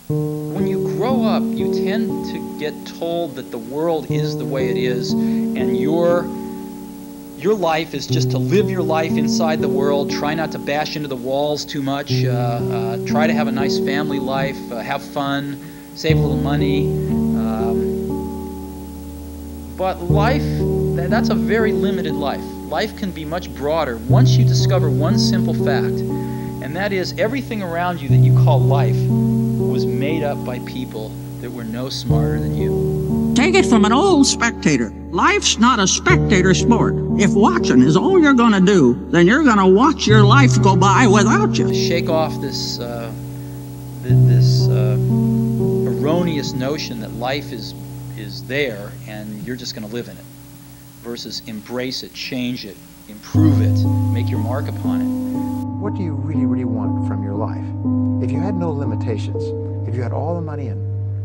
When you grow up, you tend to get told that the world is the way it is, and your life is just to live your life inside the world, try not to bash into the walls too much, try to have a nice family life, have fun, save a little money. But life, that's a very limited life. Life can be much broader once you discover one simple fact, and that is everything around you that you call life was made up by people that were no smarter than you. Take it from an old spectator. Life's not a spectator sport. If watching is all you're going to do, then you're going to watch your life go by without you. Shake off this erroneous notion that life is there and you're just going to live in it, versus embrace it, change it, improve it, make your mark upon it. What do you really, really want from your life? If you had no limitations, if you had all the money and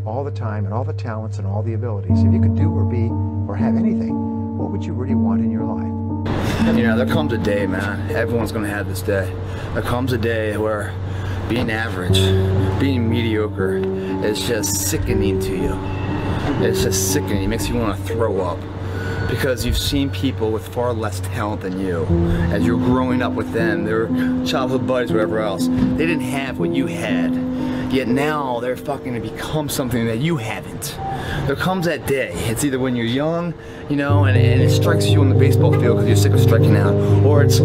all the time and all the talents and all the abilities, if you could do or be or have anything, what would you really want in your life? You know, there comes a day, man, everyone's gonna have this day. There comes a day where being average, being mediocre is just sickening to you. It's just sickening, it makes you want to throw up. Because you've seen people with far less talent than you. As you're growing up with them, their childhood buddies, whatever else, they didn't have what you had. Yet now they're fucking to become something that you haven't. There comes that day. It's either when you're young, you know, and it strikes you on the baseball field because you're sick of striking out, or it's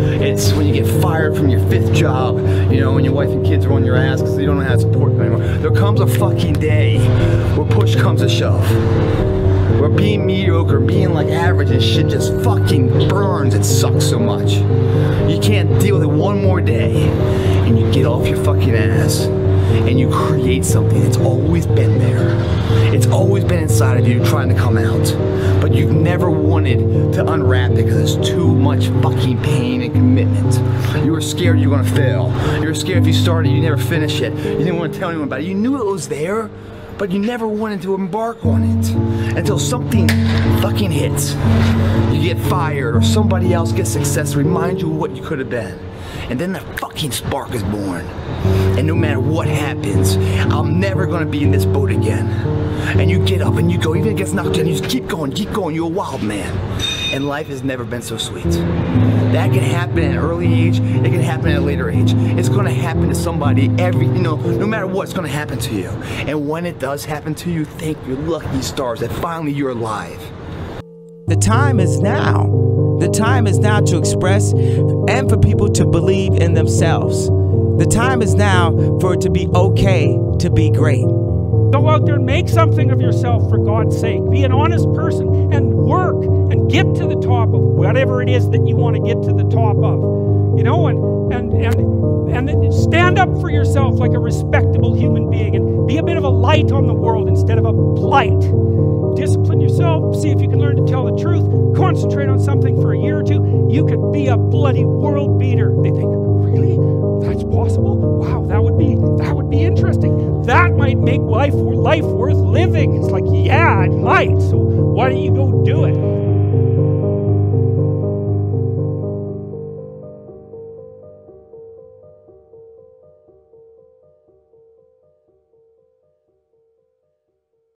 when you get fired from your 5th job, you know, when your wife and kids are on your ass because you don't know how to support them anymore. There comes a fucking day where push comes to shove. Where being mediocre, being like average and shit just fucking burns. It sucks so much. You can't deal with it one more day, and you get off your fucking ass and you create something that's always been there. It's always been inside of you trying to come out, but you've never wanted to unwrap it because it's too much fucking pain and commitment. You were scared you were gonna fail. You were scared if you started, you never finish it. You didn't want to tell anyone about it. You knew it was there, but you never wanted to embark on it until something fucking hits. You get fired or somebody else gets success to remind you of what you could have been. And then the fucking spark is born. And no matter what happens, I'm never gonna be in this boat again. And you get up and you go, even if it gets knocked down, you just keep going, you're a wild man. And life has never been so sweet. That can happen at an early age, it can happen at a later age. It's gonna happen to somebody no matter what, it's gonna happen to you. And when it does happen to you, thank your lucky stars that finally you're alive. The time is now. The time is now to express and for people to believe in themselves. The time is now for it to be okay to be great. Go out there and make something of yourself, for God's sake. Be an honest person and work and get to the top of whatever it is that you want to get to the top of. You know, and stand up for yourself like a respectable human being and be a bit of a light on the world instead of a blight. Discipline yourself, see if you can learn to tell the truth, concentrate on something for a year or two. You could be a bloody world beater. They think, really? That's possible? Wow, that would be interesting. That might make life worth living. It's like, yeah, it might. So why don't you go do it?